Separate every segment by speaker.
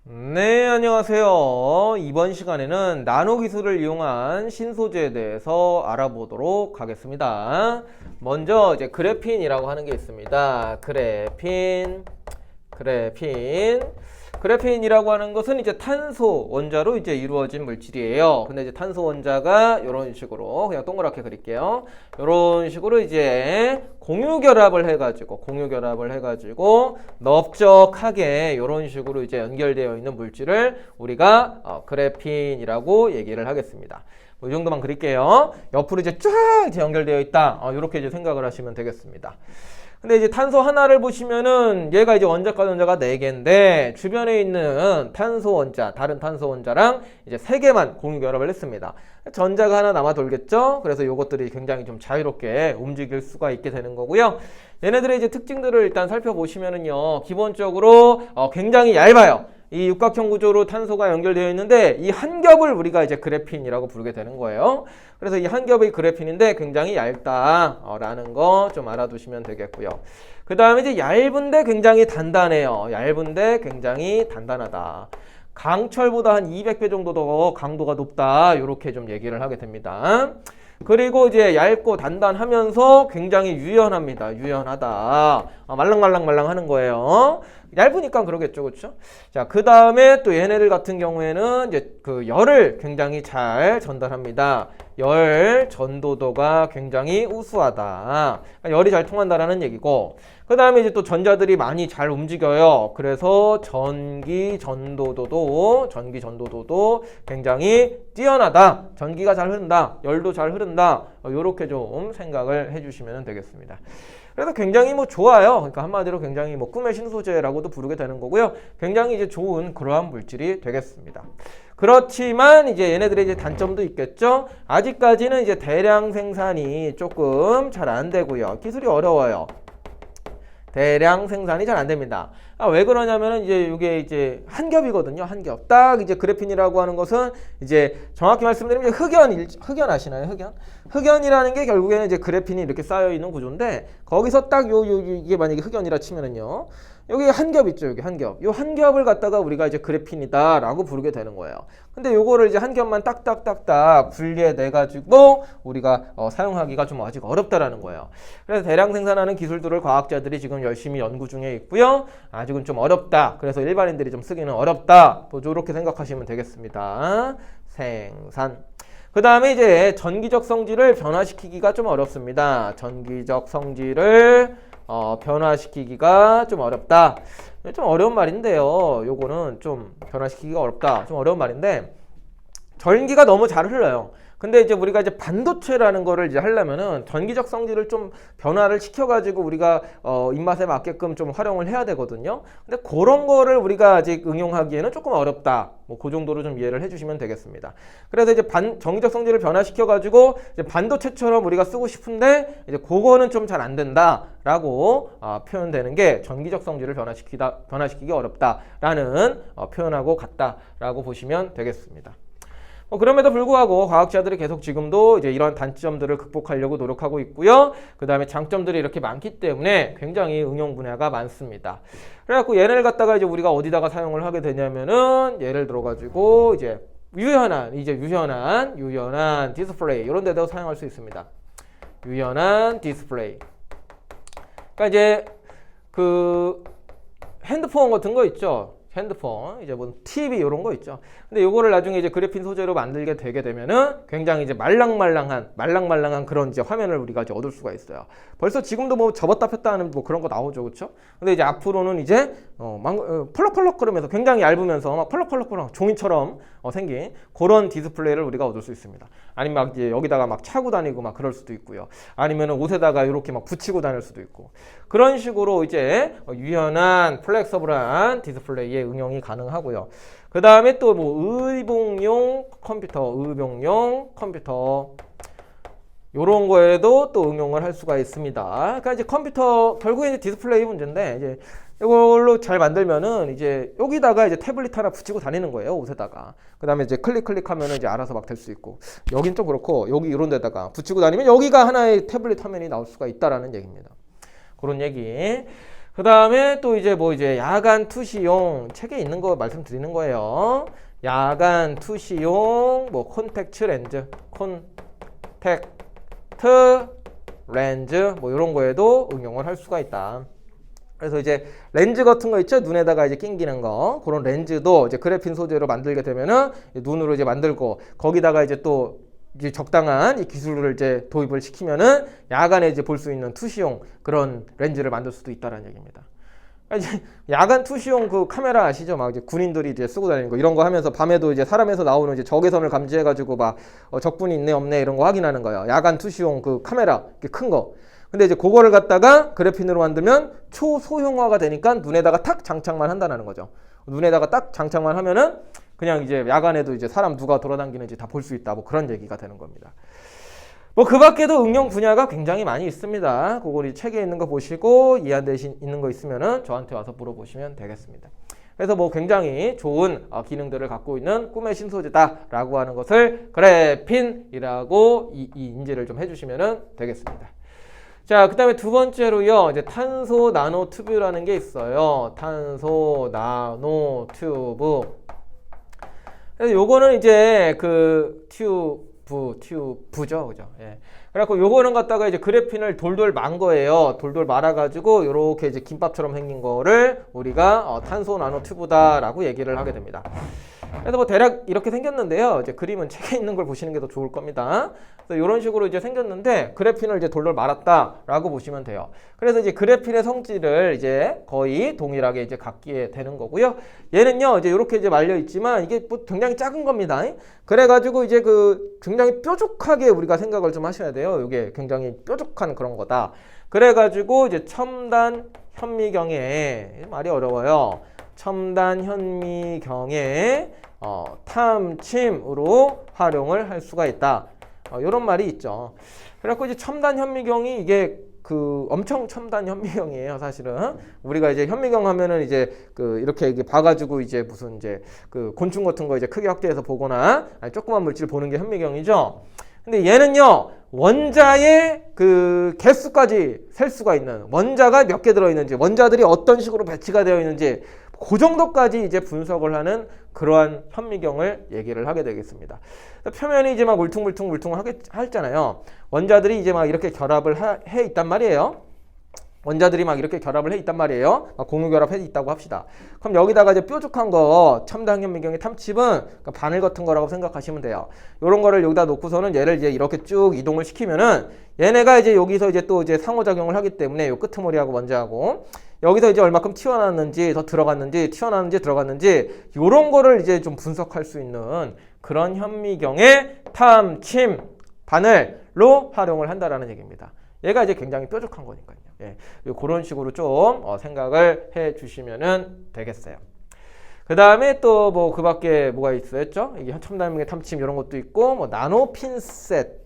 Speaker 1: 네, 안녕하세요. 이번 시간에는 나노 기술을 이용한 신소재에 대해서 알아보도록 하겠습니다. 먼저 이제 그래핀이라고 하는 게 있습니다. 그래핀이라고 하는 것은 이제 탄소 원자로 이제 이루어진 물질이에요. 근데 이제 탄소 원자가 이런 식으로 그냥 동그랗게 그릴게요. 이런 식으로 이제 공유결합을 해가지고 넓적하게 이런 식으로 이제 연결되어 있는 물질을 우리가 그래핀이라고 얘기를 하겠습니다. 이 정도만 그릴게요. 옆으로 이제 쫙 이제 연결되어 있다. 이렇게 이제 생각을 하시면 되겠습니다. 근데 이제 탄소 하나를 보시면은 얘가 이제 원자과 원자가 4개인데 주변에 있는 탄소 원자, 다른 탄소 원자랑 이제 3개만 공유 결합을 했습니다. 전자가 하나 남아 돌겠죠? 그래서 요것들이 굉장히 좀 자유롭게 움직일 수가 있게 되는 거고요. 얘네들의 이제 특징들을 일단 살펴보시면은요. 기본적으로 굉장히 얇아요. 이 육각형 구조로 탄소가 연결되어 있는데 이 한 겹을 우리가 이제 그래핀이라고 부르게 되는 거예요. 그래서 이 한 겹의 그래핀인데 굉장히 얇다라는 거 좀 알아두시면 되겠고요. 그 다음에 이제 얇은데 굉장히 단단해요. 얇은데 굉장히 단단하다. 강철보다 한 200배 정도 더 강도가 높다. 이렇게 좀 얘기를 하게 됩니다. 그리고 이제 얇고 단단하면서 굉장히 유연합니다. 유연하다. 말랑말랑 하는 거예요. 얇으니까 그러겠죠, 그렇죠? 자, 그 다음에 또 얘네들 같은 경우에는 이제 그 열을 굉장히 잘 전달합니다. 열 전도도가 굉장히 우수하다. 그러니까 열이 잘 통한다라는 얘기고, 그 다음에 이제 또 전자들이 많이 잘 움직여요. 그래서 전기 전도도도 굉장히 뛰어나다. 전기가 잘 흐른다. 열도 잘 흐른다. 요렇게 좀 생각을 해주시면 되겠습니다. 그래서 굉장히 좋아요. 그러니까 한마디로 굉장히 꿈의 신소재라고도 부르게 되는 거고요. 굉장히 이제 좋은 그러한 물질이 되겠습니다. 그렇지만 이제 얘네들의 이제 단점도 있겠죠. 아직까지는 이제 대량 생산이 조금 잘 안 되고요. 기술이 어려워요. 대량 생산이 잘 안 됩니다. 왜 그러냐면은 이제 이게 이제 한 겹이거든요. 한 겹. 딱 이제 그래핀이라고 하는 것은 이제 정확히 말씀드리면 흑연 아시나요? 흑연이라는 게 결국에는 이제 그래핀이 이렇게 쌓여 있는 구조인데 거기서 딱 이게 만약에 흑연이라 치면은요. 여기 한 겹 있죠. 여기 한 겹. 요 한 겹을 갖다가 우리가 이제 그래핀이다라고 부르게 되는 거예요. 근데 요거를 이제 한 겹만 딱딱딱딱 분리해 가지고 우리가 사용하기가 좀 아직 어렵다라는 거예요. 그래서 대량 생산하는 기술들을 과학자들이 지금 열심히 연구 중에 있고요. 아직은 좀 어렵다. 그래서 일반인들이 좀 쓰기는 어렵다. 이렇게 생각하시면 되겠습니다. 생산. 그 다음에 이제 전기적 성질을 변화시키기가 좀 어렵습니다. 전기적 성질을 변화시키기가 좀 어렵다. 좀 어려운 말인데요. 요거는 좀 변화시키기가 어렵다. 좀 어려운 말인데 전기가 너무 잘 흘러요. 근데 이제 우리가 이제 반도체라는 거를 이제 하려면은 전기적 성질을 좀 변화를 시켜가지고 우리가 입맛에 맞게끔 좀 활용을 해야 되거든요. 근데 그런 거를 우리가 아직 응용하기에는 조금 어렵다. 그 정도로 좀 이해를 해주시면 되겠습니다. 그래서 이제 전기적 성질을 변화시켜가지고 이제 반도체처럼 우리가 쓰고 싶은데 이제 그거는 좀 잘 안 된다라고 표현되는 게 전기적 성질을 변화시키기 어렵다라는 표현하고 같다라고 보시면 되겠습니다. 그럼에도 불구하고 과학자들이 계속 지금도 이제 이런 단점들을 극복하려고 노력하고 있고요. 그 다음에 장점들이 이렇게 많기 때문에 굉장히 응용 분야가 많습니다. 그래갖고 얘네를 갖다가 이제 우리가 어디다가 사용을 하게 되냐면은 예를 들어가지고 이제 유연한 디스플레이 이런 데도 사용할 수 있습니다. 유연한 디스플레이. 그러니까 이제 그 핸드폰 같은 거 있죠. 핸드폰, 이제 TV 이런 거 있죠. 근데 요거를 나중에 이제 그래핀 소재로 만들게 되게 되면은 굉장히 이제 말랑말랑한 그런 이제 화면을 우리가 이제 얻을 수가 있어요. 벌써 지금도 접었다 폈다 하는 그런 거 나오죠, 그렇죠? 근데 이제 앞으로는 이제 펄럭펄럭거리면서 굉장히 얇으면서 막 펄럭펄럭 종이처럼 생긴 그런 디스플레이를 우리가 얻을 수 있습니다. 아니면 막 이제 여기다가 막 차고 다니고 막 그럴 수도 있고요. 아니면은 옷에다가 이렇게 막 붙이고 다닐 수도 있고 그런 식으로 이제 유연한 플렉서블한 디스플레이에 응용이 가능하고요. 그 다음에 또 의복용 컴퓨터 요런 거에도 또 응용을 할 수가 있습니다. 그러니까 이제 컴퓨터 결국에 이제 디스플레이 문제인데 이제 이걸로 잘 만들면은 이제 여기다가 이제 태블릿 하나 붙이고 다니는 거예요, 옷에다가. 그 다음에 이제 클릭하면은 이제 알아서 막 될 수 있고. 여긴 좀 그렇고 여기 이런 데다가 붙이고 다니면 여기가 하나의 태블릿 화면이 나올 수가 있다라는 얘기입니다. 그런 얘기. 그 다음에 또 이제 뭐 이제 야간 투시용 책에 있는 거 말씀드리는 거예요. 야간 투시용 뭐 콘택트 렌즈, 콘택트 렌즈 뭐 이런 거에도 응용을 할 수가 있다. 그래서 이제 렌즈 같은 거 있죠? 눈에다가 이제 낑기는 거. 그런 렌즈도 이제 그래핀 소재로 만들게 되면은 눈으로 이제 만들고 거기다가 이제 또 이제 적당한 이 기술을 이제 도입을 시키면은 야간에 이제 볼 수 있는 투시용 그런 렌즈를 만들 수도 있다라는 얘기입니다. 이제 야간 투시용 그 카메라 아시죠? 막 이제 군인들이 이제 쓰고 다니는 거 이런 거 하면서 밤에도 이제 사람에서 나오는 이제 적외선을 감지해가지고 막 적군이 있네 없네 이런 거 확인하는 거예요. 야간 투시용 그 카메라 큰 거. 근데 이제 그거를 갖다가 그래핀으로 만들면 초소형화가 되니까 눈에다가 탁 장착만 한다는 거죠. 눈에다가 딱 장착만 하면은 그냥 이제 야간에도 이제 사람 누가 돌아다니는지 다 볼 수 있다. 뭐 그런 얘기가 되는 겁니다. 뭐 그 밖에도 응용 분야가 굉장히 많이 있습니다. 그거 이 책에 있는 거 보시고 이해 안 되시는 거 있으면은 저한테 와서 물어보시면 되겠습니다. 그래서 뭐 굉장히 좋은 기능들을 갖고 있는 꿈의 신소재다라고 하는 것을 그래핀이라고 이 인지를 좀 해주시면 되겠습니다. 자, 그 다음에 두 번째로요, 이제 탄소 나노 튜브라는 게 있어요. 탄소 나노 튜브. 그래서 요거는 이제 그 튜브죠, 그죠? 예. 그래갖고 요거는 갖다가 이제 그래핀을 돌돌 만 거예요. 돌돌 말아가지고 요렇게 이제 김밥처럼 생긴 거를 우리가 탄소 나노 튜브다라고 얘기를 하게 됩니다. 그래서 뭐 대략 이렇게 생겼는데요. 이제 그림은 책에 있는 걸 보시는 게 더 좋을 겁니다. 그래서 이런 식으로 이제 생겼는데 그래핀을 이제 돌돌 말았다라고 보시면 돼요. 그래서 이제 그래핀의 성질을 이제 거의 동일하게 이제 갖게 되는 거고요. 얘는요, 이제 이렇게 이제 말려 있지만 이게 뭐 굉장히 작은 겁니다. 그래가지고 이제 그 굉장히 뾰족하게 우리가 생각을 좀 하셔야 돼요. 이게 굉장히 뾰족한 그런 거다. 그래가지고 이제 첨단 현미경에 말이 어려워요. 첨단 현미경에 탐침으로 활용을 할 수가 있다. 이런 말이 있죠. 그래갖고 이제 첨단 현미경이 이게 그 엄청 첨단 현미경이에요, 사실은. 우리가 이제 현미경 하면은 이제 그 이렇게 봐가지고 이제 무슨 이제 그 곤충 같은 거 이제 크게 확대해서 보거나 아니 조그만 물질 보는 게 현미경이죠. 근데 얘는요, 원자의 그 개수까지 셀 수가 있는, 원자가 몇 개 들어있는지, 원자들이 어떤 식으로 배치가 되어 있는지, 그 정도까지 이제 분석을 하는 그러한 현미경을 얘기를 하게 되겠습니다. 표면이 이제 막 울퉁불퉁 하잖아요. 원자들이 이제 막 이렇게 결합을 해 있단 말이에요. 원자들이 막 이렇게 결합을 해 있단 말이에요. 공유결합해 있다고 합시다. 그럼 여기다가 이제 뾰족한 거 첨단 현미경의 탐칩은 바늘 같은 거라고 생각하시면 돼요. 요런 거를 여기다 놓고서는 얘를 이제 이렇게 쭉 이동을 시키면은 얘네가 이제 여기서 이제 또 이제 상호작용을 하기 때문에 요 끄트머리하고 원자하고 여기서 이제 얼마큼 튀어나왔는지 더 들어갔는지 튀어나왔는지 들어갔는지 요런 거를 이제 좀 분석할 수 있는 그런 현미경의 탐침 바늘로 활용을 한다라는 얘기입니다. 얘가 이제 굉장히 뾰족한 거니까요. 예, 그런 식으로 좀 생각을 해 주시면 되겠어요. 그 다음에 또 뭐 그 밖에 뭐가 있었죠? 이게 첨단 현미경 탐침 이런 것도 있고, 뭐 나노 핀셋.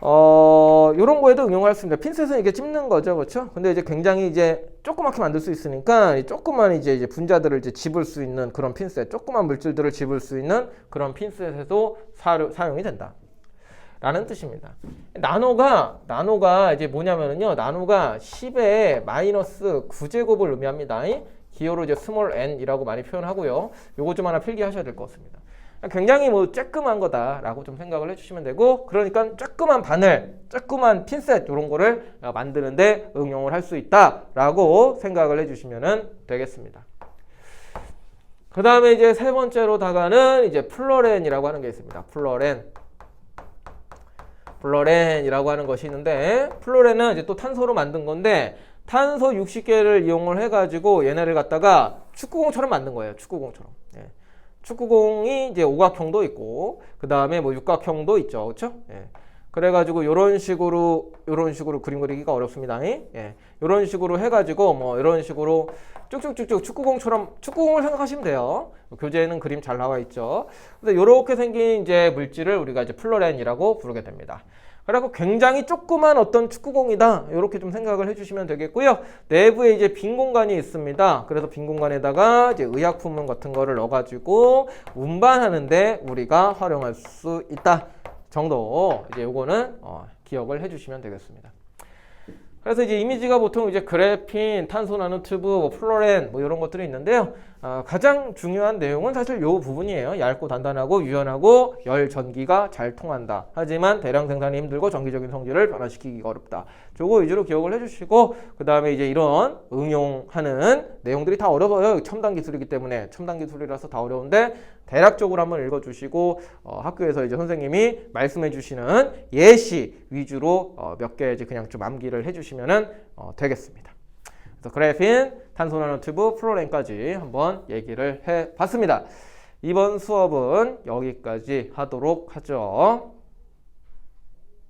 Speaker 1: 요런 거에도 응용할 수 있습니다. 핀셋은 이게 찝는 거죠, 그렇죠? 근데 이제 굉장히 이제 조그맣게 만들 수 있으니까 조그만 이제 분자들을 이제 집을 수 있는 그런 핀셋, 조그만 물질들을 집을 수 있는 그런 핀셋에도 사용이 된다. 라는 뜻입니다. 나노가 이제 뭐냐면은요, 나노가 10의 마이너스 9제곱을 의미합니다. 기호로 이제 스몰 n이라고 많이 표현하고요. 요거 좀 하나 필기하셔야 될 것 같습니다. 굉장히 뭐 쬐끔한 거다라고 좀 생각을 해주시면 되고, 그러니까 쬐끔한 바늘, 쬐끔한 핀셋 이런 거를 만드는데 응용을 할 수 있다라고 생각을 해주시면 되겠습니다. 그 다음에 이제 세 번째로다가는 이제 플로렌이라고 하는 게 있습니다. 플로렌이라고 하는 것이 있는데, 플로렌은 이제 또 탄소로 만든 건데, 탄소 60개를 이용을 해가지고 얘네를 갖다가 축구공처럼 만든 거예요. 축구공처럼. 예. 축구공이 이제 오각형도 있고, 그 다음에 뭐 육각형도 있죠. 그렇죠? 예. 그래가지고 요런 식으로 그림 그리기가 어렵습니다. 예. 요런 식으로 해가지고 뭐 이런 식으로 쭉쭉쭉쭉 축구공을 생각하시면 돼요. 교재에는 그림 잘 나와 있죠. 근데 요렇게 생긴 이제 물질을 우리가 이제 플로렌이라고 부르게 됩니다. 그래서 굉장히 조그만 어떤 축구공이다. 이렇게 좀 생각을 해주시면 되겠고요. 내부에 이제 빈 공간이 있습니다. 그래서 빈 공간에다가 이제 의약품 같은 거를 넣어가지고 운반하는데 우리가 활용할 수 있다 정도. 이제 요거는 기억을 해주시면 되겠습니다. 그래서 이제 이미지가 보통 이제 그래핀, 탄소 나노튜브, 뭐 플로렌 뭐 이런 것들이 있는데요. 가장 중요한 내용은 사실 요 부분이에요. 얇고 단단하고 유연하고 열 전기가 잘 통한다. 하지만 대량 생산이 힘들고 전기적인 성질을 변화시키기가 어렵다. 저거 위주로 기억을 해주시고 그 다음에 이제 이런 응용하는 내용들이 다 어려워요. 첨단 기술이기 때문에 첨단 기술이라서 다 어려운데 대략적으로 한번 읽어주시고 학교에서 이제 선생님이 말씀해주시는 예시 위주로 몇 개 이제 그냥 좀 암기를 해주시면은 되겠습니다. 그래서 그래핀, 탄소 나노튜브, 플로렌까지 한번 얘기를 해봤습니다. 이번 수업은 여기까지 하도록 하죠.